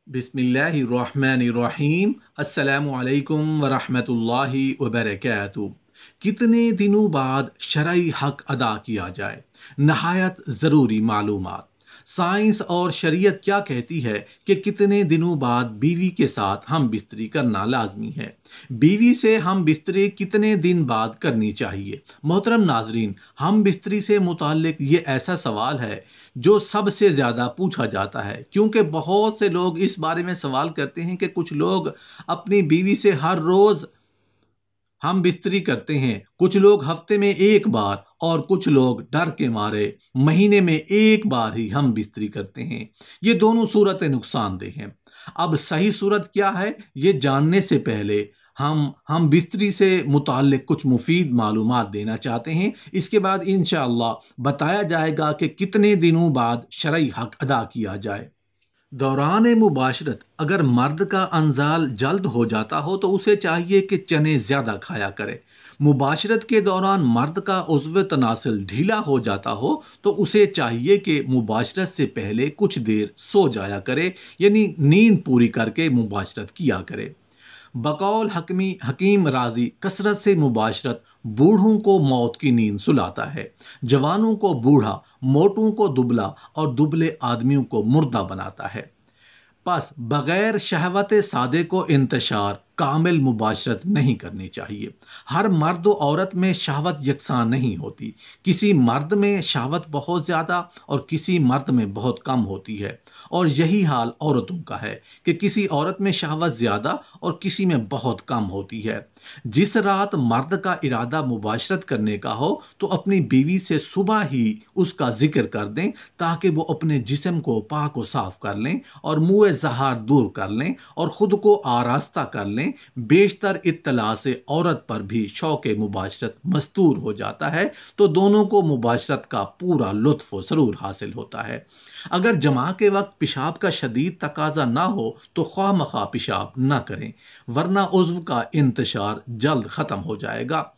बिस्मिल्लाहिर्रहमानिर्रहीम। अस्सलामु अलैकुम वरहमतुल्लाहि वबरकातुहू। कितने दिनों बाद शरई हक अदा किया जाए, नहायत ज़रूरी मालूमात। साइंस और शरीयत क्या कहती है कि कितने दिनों बाद बीवी के साथ हम बिस्तरी करना लाजमी है। बीवी से हम बिस्तरी कितने दिन बाद करनी चाहिए। मोहतरम नाजरीन, हम बिस्तरी से मुताल्लिक ये ऐसा सवाल है जो सबसे ज़्यादा पूछा जाता है, क्योंकि बहुत से लोग इस बारे में सवाल करते हैं कि कुछ लोग अपनी बीवी से हर रोज़ हम बिस्तरी करते हैं, कुछ लोग हफ्ते में एक बार और कुछ लोग डर के मारे महीने में एक बार ही हम बिस्तरी करते हैं। ये दोनों सूरतें नुकसानदेह हैं। अब सही सूरत क्या है, ये जानने से पहले हम बिस्तरी से मुताल्लिक कुछ मुफीद मालूमात देना चाहते हैं। इसके बाद इंशाअल्लाह बताया जाएगा कि कितने दिनों बाद शरई हक अदा किया जाए। दौरान मुबाशरत अगर मर्द का अंजाल जल्द हो जाता हो तो उसे चाहिए कि चने ज़्यादा खाया करे। मुबाशरत के दौरान मर्द का उज़्व तनासिल ढीला हो जाता हो तो उसे चाहिए कि मुबाशरत से पहले कुछ देर सो जाया करे, यानी नींद पूरी करके मुबाशरत किया करे। बकौल हकीम राजी, कसरत से मुबाशरत बूढ़ों को मौत की नींद सुलाता है, जवानों को बूढ़ा, मोटों को दुबला और दुबले आदमियों को मुर्दा बनाता है। बस बगैर शहवत सादे को इंतशार कामिल मुबाशरत नहीं करनी चाहिए। हर मर्द और औरत में शहवत यकसान नहीं होती। किसी मर्द में शहवत बहुत ज़्यादा और किसी मर्द में बहुत कम होती है, और यही हाल औरतों का है कि किसी औरत में शहवत ज़्यादा और किसी में बहुत कम होती है। जिस रात मर्द का इरादा मुबाशरत करने का हो तो अपनी बीवी से सुबह ही उसका जिक्र कर दें, ताकि वो अपने जिस्म को पाक व साफ कर लें और मुँह ज़हार दूर कर लें और ख़ुद को आरास्ता कर लें। बेशतर इत्तला से औरत पर भी शौक़ मुबाशरत मस्तूर हो जाता है, तो दोनों को मुबाशरत का पूरा लुत्फ़ व सरूर हासिल होता है। अगर जमा के वक्त पेशाब का शदीद तकाजा ना हो तो ख्वाह मख्वाह पेशाब ना करें, वरना उज़्व का इंतशार जल्द ख़त्म हो जाएगा।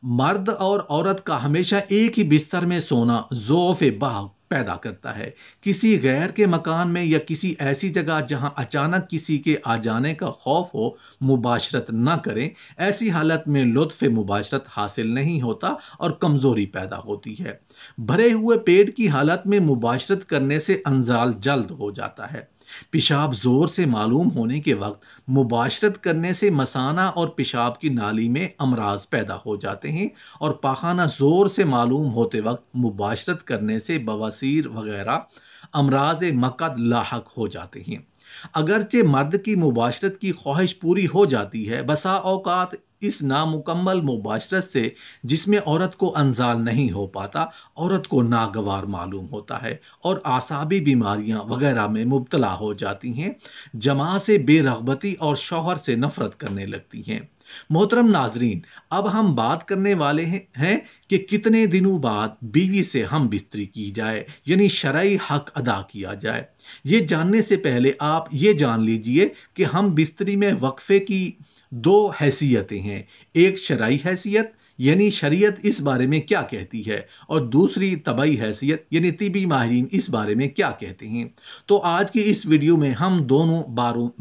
मर्द और औरत का हमेशा एक ही बिस्तर में सोना ज़ौफ़ बाह पैदा करता है। किसी गैर के मकान में या किसी ऐसी जगह जहां अचानक किसी के आ जाने का खौफ हो, मुबाशरत न करें। ऐसी हालत में लुत्फ़ मुबाशरत हासिल नहीं होता और कमज़ोरी पैदा होती है। भरे हुए पेट की हालत में मुबाशरत करने से अंजाल जल्द हो जाता है। पेशाब जोर से मालूम होने के वक्त मुबाशरत करने से मसाना और पेशाब की नाली में अमराज पैदा हो जाते हैं, और पाखाना जोर से मालूम होते वक्त मुबाशरत करने से बवासीर वगैरह अमराज मकद लाहक हो जाते हैं। अगरचे मर्द की मुबाशरत की ख्वाहिश पूरी हो जाती है, बसा औकात इस नामुकम्मल मुबाशरत से जिसमें औरत को अंजाल नहीं हो पाता, औरत को नागवार मालूम होता है और आसाबी बीमारियां वगैरह में मुब्तला हो जाती हैं। जमा से बेरगबती और शौहर से नफरत करने लगती हैं। मोहतरम नाजरीन, अब हम बात करने वाले हैं कि कितने दिनों बाद बीवी से हम बिस्तरी की जाए, यानी शरई हक अदा किया जाए। ये जानने से पहले आप ये जान लीजिए कि हम बिस्तरी में वक्फे की दो हैसियतें हैं। एक शरई हैसियत, यानी शरीयत इस बारे में क्या कहती है, और दूसरी तबई हैसियत, यानी तिबी माहिरीन इस बारे में क्या कहते हैं। तो आज की इस वीडियो में हम दोनों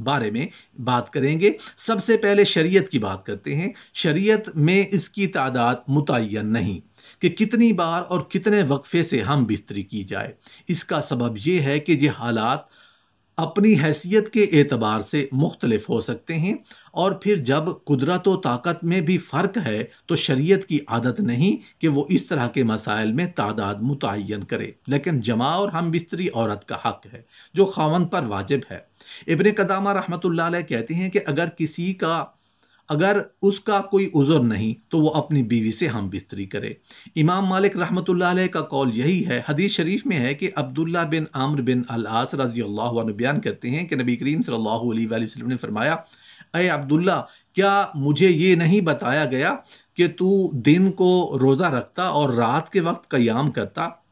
बारे में बात करेंगे। सबसे पहले शरीयत की बात करते हैं। शरीयत में इसकी तादाद मुतय्यन नहीं कि कितनी बार और कितने वक्फे से हम बिस्तरी की जाए। इसका सबब यह है कि ये हालात अपनी हैसियत के एतबार से मुख्तलिफ हो सकते हैं, और फिर जब कुदरत व ताकत में भी फ़र्क है तो शरीयत की आदत नहीं कि वो इस तरह के मसाइल में तादाद मुतय्यन करे, लेकिन जमा और हम बिस्तरी औरत का हक है जो खावंद पर वाजिब है। इब्ने कदामा रहमतुल्लाह अलैह कहते हैं कि अगर उसका कोई उज़र नहीं तो वो अपनी बीवी से हम बिस्तरी करे। इमाम मालिक रहमतुल्लाह अलैह का कौल यही है। हदीस शरीफ में है कि अब्दुल्ला बिन आम्र बिन अल आस रज़ियल्लाहु अन्हु बयान करते हैं कि नबी करीम सल्लल्लाहु अलैहि वसल्लम ने फरमाया, अय अब्दुल्ला, क्या मुझे ये नहीं बताया गया कि तू दिन को रोज़ा रखता और रात के वक्त क़याम करता?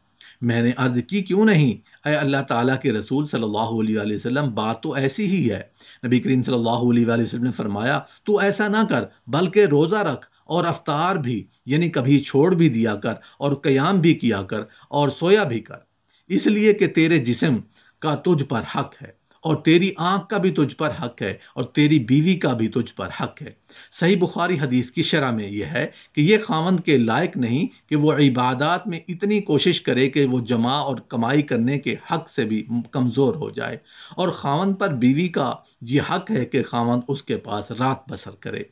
मैंने अर्ज की, क्यों नहीं अय अल्लाह ताला के रसूल सल्लल्लाहु अलैहि वसल्लम, बात तो ऐसी ही है। नबी करीम सल्लल्लाहु अलैहि वसल्लम ने फरमाया, तू ऐसा ना कर, बल्कि रोज़ा रख और अफ्तार भी, यानी कभी छोड़ भी दिया कर, और क़याम भी किया कर और सोया भी कर, इसलिए कि तेरे जिस्म का तुझ पर हक है اور تیری آنکھ کا بھی تجھ پر حق ہے اور تیری بیوی کا بھی تجھ پر حق ہے۔ صحیح بخاری حدیث کی شرح میں یہ ہے کہ یہ خاوند کے لائق نہیں کہ وہ عبادات میں اتنی کوشش کرے کہ وہ جمع اور کمائی کرنے کے حق سے بھی کمزور ہو جائے، اور خاوند پر بیوی کا یہ حق ہے کہ خاوند اس کے پاس رات بسر کرے۔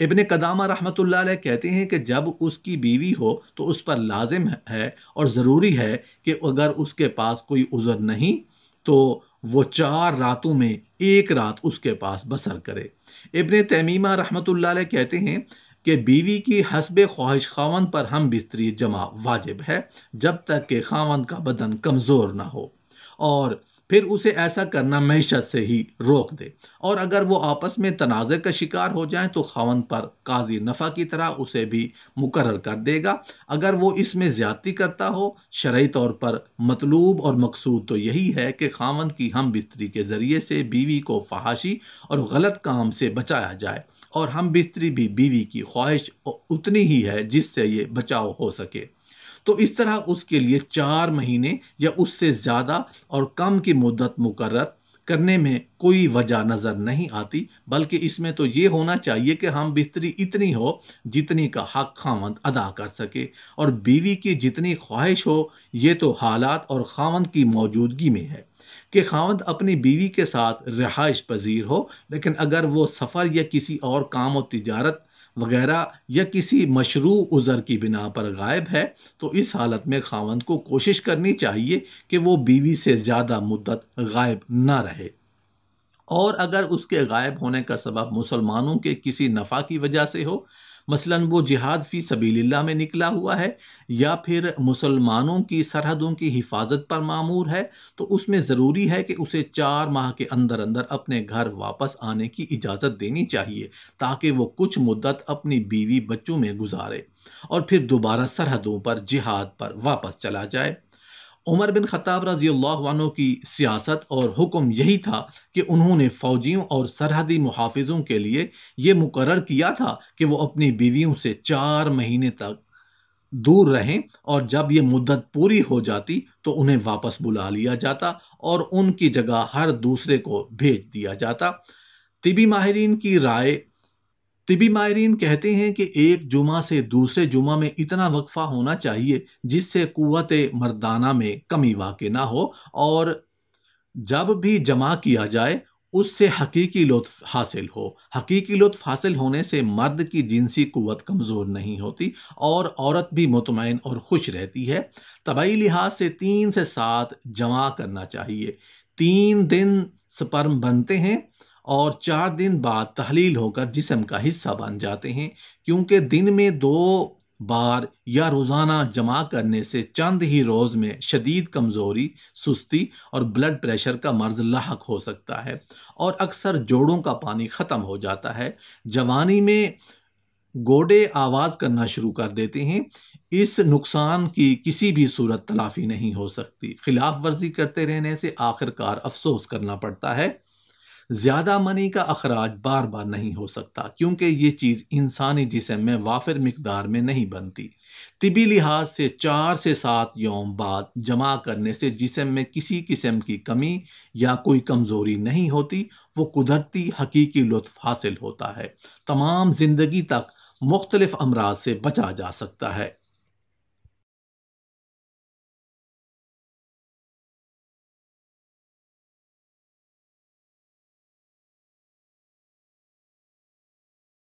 ابن قدامہ رحمۃ اللہ علیہ کہتے ہیں کہ جب اس کی بیوی ہو تو اس پر لازم ہے اور ضروری ہے کہ اگر اس کے پاس کوئی عذر نہیں تو وہ 4 راتوں میں ایک رات اس کے پاس بسر کرے۔ ابن تیمیہ رحمۃ اللہ علیہ کہتے ہیں کہ بیوی کی حسب خواہش خاوند پر ہم بستری جمع واجب ہے جب تک کہ خاوند کا بدن کمزور نہ ہو، اور پھر اسے ایسا کرنا معیشت سے ہی روک دے، اور اگر وہ آپس میں تنازع کا شکار ہو جائیں تو خاوند پر قاضی نفع کی طرح اسے بھی مقرر کر دے گا۔ اگر وہ اس میں زیادتی کرتا ہو، شرعی طور پر مطلوب اور مقصود تو یہی ہے کہ خاوند کی ہم بستری کے ذریعے سے بیوی کو فحاشی اور غلط کام سے بچایا جائے، اور ہم بستری بھی بیوی کی خواہش اتنی ہی ہے جس سے یہ بچاؤ ہو سکے۔ تو اس طرح اس کے لیے 4 مہینے یا اس سے زیادہ اور کم کی مدت مقرر کرنے میں کوئی وجہ نظر نہیں آتی، بلکہ اس میں تو یہ ہونا چاہیے کہ ہم بستری اتنی ہو جتنی کا حق خاوند ادا کر سکے، اور بیوی کی جتنی خواہش ہو۔ یہ تو حالات اور خاوند کی موجودگی میں ہے کہ خاوند اپنی بیوی کے ساتھ رہائش پذیر ہو، لیکن اگر وہ سفر یا کسی اور کام و تجارت وغیرہ یا کسی مشروع عذر کی بنا پر غائب ہے تو اس حالت میں خاوند کو کوشش کرنی چاہیے کہ وہ بیوی سے زیادہ مدت غائب نہ رہے، اور اگر اس کے غائب ہونے کا سبب مسلمانوں کے کسی نفع کی وجہ سے ہو، مثلا وہ جہاد فی سبیل اللہ میں نکلا ہوا ہے یا پھر مسلمانوں کی سرحدوں کی حفاظت پر مامور ہے، تو اس میں ضروری ہے کہ اسے 4 ماہ کے اندر اندر اپنے گھر واپس آنے کی اجازت دینی چاہیے تاکہ وہ کچھ مدت اپنی بیوی بچوں میں گزارے اور پھر دوبارہ سرحدوں پر جہاد پر واپس چلا جائے۔ عمر بن خطاب رضی اللہ عنہ کی سیاست اور حکم یہی تھا کہ انہوں نے فوجیوں اور سرحدی محافظوں کے لیے یہ مقرر کیا تھا کہ وہ اپنی بیویوں سے 4 مہینے تک دور رہیں، اور جب یہ مدت پوری ہو جاتی تو انہیں واپس بلا لیا جاتا اور ان کی جگہ ہر دوسرے کو بھیج دیا جاتا۔ طبی ماہرین کی رائے طبی ماہرین کہتے ہیں کہ ایک جمعہ سے دوسرے جمعہ میں اتنا وقفہ ہونا چاہیے جس سے قوت مردانہ میں کمی واقع نہ ہو، اور جب بھی جمع کیا جائے اس سے حقیقی لطف حاصل ہو۔ حقیقی لطف حاصل ہونے سے مرد کی جنسی قوت کمزور نہیں ہوتی اور عورت بھی مطمئن اور خوش رہتی ہے۔ طبعی لحاظ سے 3 سے 7 جمع کرنا چاہیے۔ 3 دن سپرم بنتے ہیں اور 4 دن بعد تحلیل ہو کر جسم کا حصہ بن جاتے ہیں، کیونکہ دن میں 2 بار یا روزانہ جمع کرنے سے چند ہی روز میں شدید کمزوری، سستی اور بلڈ پریشر کا مرض لاحق ہو سکتا ہے، اور اکثر جوڑوں کا پانی ختم ہو جاتا ہے۔ جوانی میں گوڑے آواز کرنا شروع کر دیتے ہیں۔ اس نقصان کی کسی بھی صورت تلافی نہیں ہو سکتی۔ خلاف ورزی کرتے رہنے سے آخر کار افسوس کرنا پڑتا ہے۔ زیادہ منی کا اخراج بار بار نہیں ہو سکتا کیونکہ یہ چیز انسانی جسم میں وافر مقدار میں نہیں بنتی۔ طبی لحاظ سے 4 سے 7 یوم بعد جمع کرنے سے جسم میں کسی قسم کی کمی یا کوئی کمزوری نہیں ہوتی، وہ قدرتی حقیقی لطف حاصل ہوتا ہے۔ تمام زندگی تک مختلف امراض سے بچا جا سکتا ہے۔